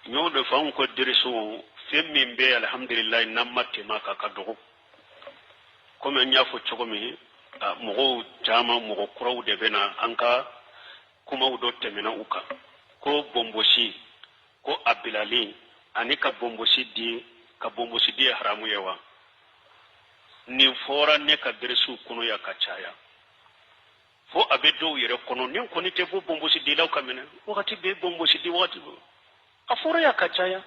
nyo de fa ko dirisu femmi be alhamdulillah namate maka kadogo comme nya fo chogomi mogo jama mogo kuraw de bena anka kuma udo temena uka ko bomboshi ko abilali ani ka bomboshi di haramu yawa ni fora ne ka dirisu kuno ya kachaya fo abedo yere kono ni ko ni te bo bomboshi di law kamene wakati be bomboshi di wakati afora ya kachaya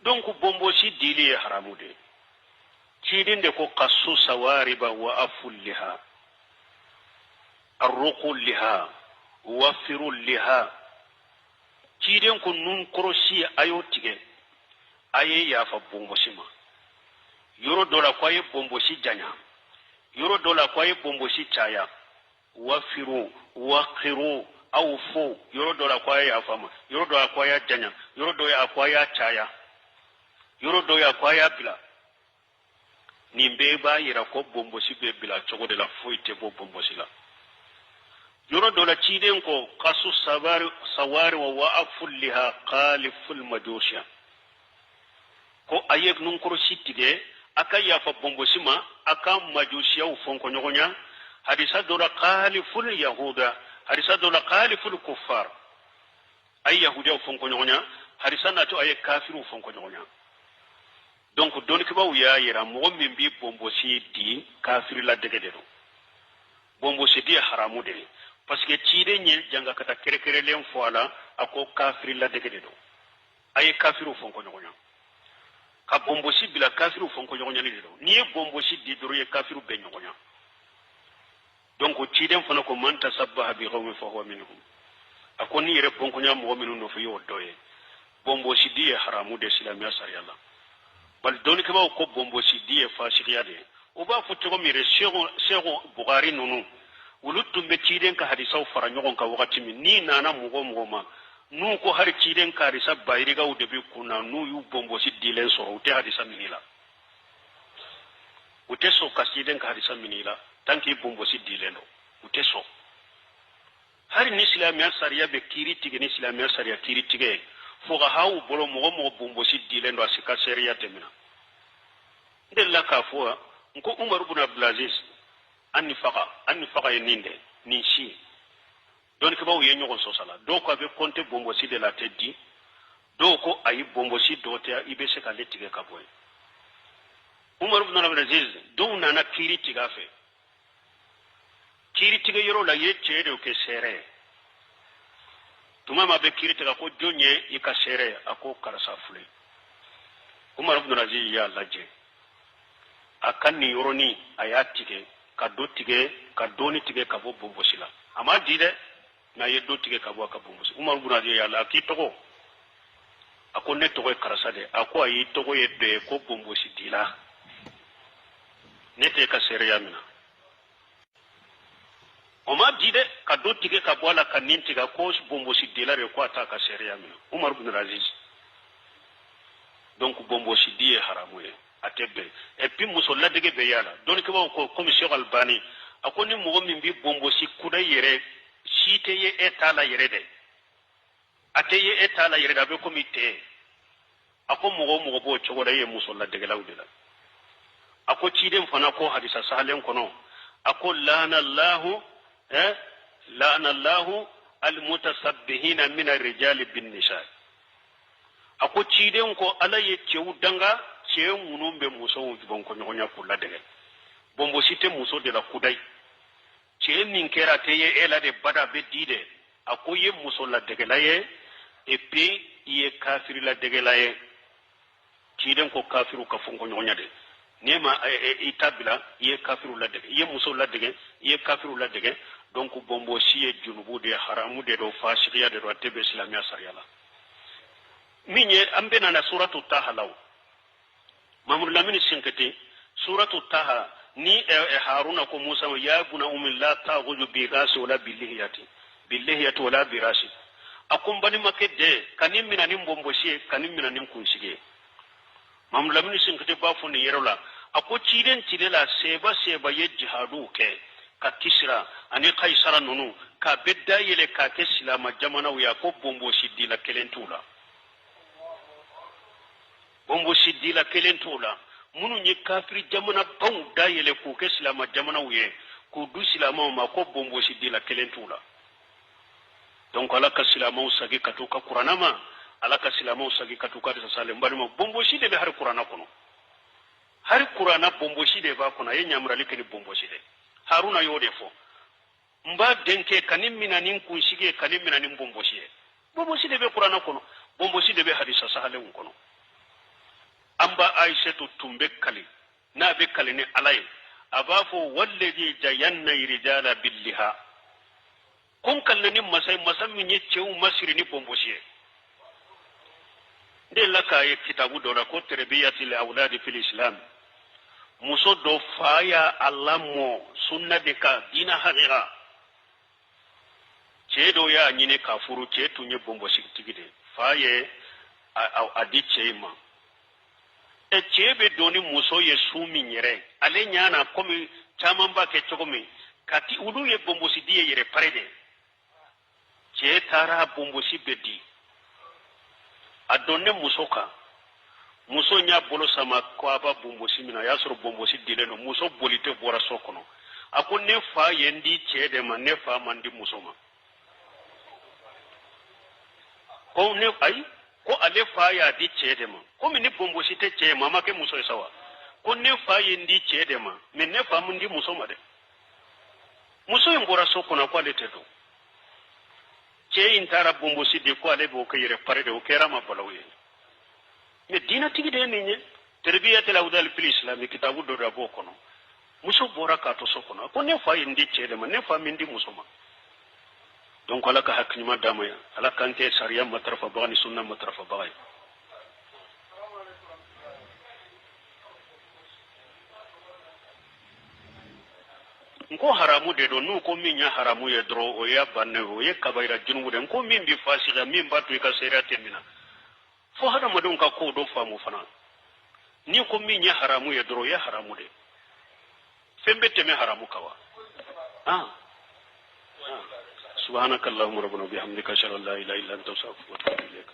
donc bomboshi di li haramu de kidin de ko qassu sawariba wa afulliha arruqu liha wafiru liha kidin ko nun koroshi ayo tige aye ya fa bomboshi ma yoro dola kwaye bomboshi janya yoro dola kwaye bomboshi chaya wafiru waqiru awfu yoro dola kwaye ya fama yoro dola kwaye janya yoro dola kwaye chaya yoro dola kwaye bila nimbe ba yira ko bomboshi be bila chogo de la foite bo bomboshi la yoro dola chiden ko qasu sawari wa wa'aful liha qaliful majusha ko ayek nun koro sitige aka ya fa bomboshi ma aka majushiya u fonko nyogonya hadisa dola qaliful yahuda hadisa dola qaliful kuffar ay yahuda u fonko nyogonya hadisa na to ay kafiru fonko nyogonya donc don ke bawu ya yira mo min bi bomboshi di kafir la dege de do bomboshi di haramu de parce que tiide nyel janga kata kere kere len foala ako kafir la dege de do ay kafiru fonko nyogonya ka bomboshi bila kafiru fonko nyogonya ni do ni bomboshi di do ye kafiru be nyogonya donc tiide fona ko man tasabbaha bi qawmi fa huwa minhum akoni yere fonko nya mo minun no fi yo doye bomboshi di haramu de islamia sariyalla bal doni ke ba ko bomboshi di fashiya de o ba futo ko mire shego bugari nunu wulutum be tiden ka hadisa fara nyogon ka wakati min ni nana mugo ma nu ko har tiden ka hadisa bayri ga ude be kuna nu yu bomboshi di len so ute hadisa minila ute so ka tiden ka hadisa minila tanki bomboshi di len do ute so har ni islamia sariya be kiri tige ni islamia sariya kiri tige foga hawu bolo mogo bomboshi dilen do asika seriya temina ndella ka fo nko umar ibn abdulaziz anni faqa yeninde ni shi don ke bawo yenyo so sala do ko be konte bomboshi de la teddi do ko ayi bomboshi do te ibe se ka letige ka boy umar ibn abdulaziz do nana kiri tiga fe kiri tiga yoro la yeche de ke sere tuma ma be kirite ko jonye ika sere ako karasa fule umar ibn razi ya laje akanni yoroni ayatike ka dotige ka doni tige ka bo bombosila ama dide na yeddo tige ka bo ka bombosi umar ibn razi ya la ki togo ako ne togo karasa de ako ayi togo yedde ko bombosi dila nete ka sere ya mina oma dide ka do tige ka bola ka nintiga ko bomboshi delare ko ata ka sharia min umar ibn aziz donc bomboshi di haramu e atebe et puis musolla dege be yala donc ko comme Cheikh Albani akoni mo min bi bomboshi kuda yere shite ye etala yere de ateye etala yere da be komite ako mo bo chogo da ye musolla dege lawdela ako chiden fana ko hadisa sahalen kono ako lana allah لعن الله المتسبحين من الرجال بالنساء ako ciden ko ala ye cewu danga cewu munum be muso wujubon ko nyonya kula dege bombo site muso de la kudai ce min kera te ye ela de bada be dide ako ye muso la dege la ye et puis ye kafiri la dege la ye ciden ko kafiru ka fonko nyonya de nema itabila ye kafiru la dege ye muso la dege ye kafiru la dege donc bombo siye junubu de haramu de do fashiya de do tebe islamia sariyala minye ambena na suratu taha law mamul lamini sinkati suratu taha ni haruna ko musa ya guna umilla ta'khudhu bi ghasi wala billihiyati wala birasi akum bani makede kanim minanim bombo siye kanim minanim kunsige mamul lamini sinkati ba fu ni yerola ako ciden la seba ye jihadu ke ka kisra ani kaisara nunu ka bedda yele ka ke silama jamana ya ko bombo siddi la kelentula bombo sidila kelen tola munu nye kafiri jamana baw da yele ku ke silama jamana uye ku du silama ma ko bombo sidila kelen tola donc ala ka silama usagi katuka qur'ana ma ala ka silama usagi katuka da sale mbali ma bombo side be har qur'ana kono har qur'ana bombo side ba kono ye nyamra likeni bombo side haruna yode fo mba denke kanim minanin kun sige kanim minanin bombo side be qur'ana kono bombo side be hadisa sahale kono amba aishatu tumbe kali na be kali ni alay abafo walladhi jayanna rijala billiha kun kallani masami ne cewu masiri ni bomboshe de laka ye kitabu do ko tarbiyati li awladi fil islam muso do faya allamo sunna de ka dina haqiqa cedo ya nyine kafuru ce tunye bomboshi tigide faye adi ceima e cebe doni muso ye sumi nyere ale nyana komi chamamba ke chokomi kati udu ye bombosi die yere parede ce tara bombosi bedi adonne muso ka muso nya bolo sama ko aba bombosi mina ya soro bombosi dile no muso bolite bora sokono ako ne fa yendi cede ma ne fa mandi muso ma ko ne ai ko ale fa ya di cede ma ko mi ni bombosi te ce ma make muso sawa ko ne fa yendi cede ma me ne fa mandi muso ma de muso en bora sokono ko ale tedo ce intara bombosi de ko ale bo kayre parede o kera ma balawiye me dina tigi de ninye tarbiyatul awdal fil islam kitabu do da bokono muso bora ka to sokono ko ne fa yindi cede ma ne fa mindi muso ma donc ala ka hakni ma damaya ala kante sariya matrafa bani sunna matrafa bay ko haramu de do nu ko minya haramu ye dro o ya banne o ye kabaira junubu de ko min bi fasila min batu ka sera temina fo hada madon ka ko do famu fana ni ko minya haramu ye dro ya haramu de fembe teme haramu kawa subhanakallahumma rabbana bihamdika ashhadu an la ilaha illa anta astaghfiruka wa atubu ilaik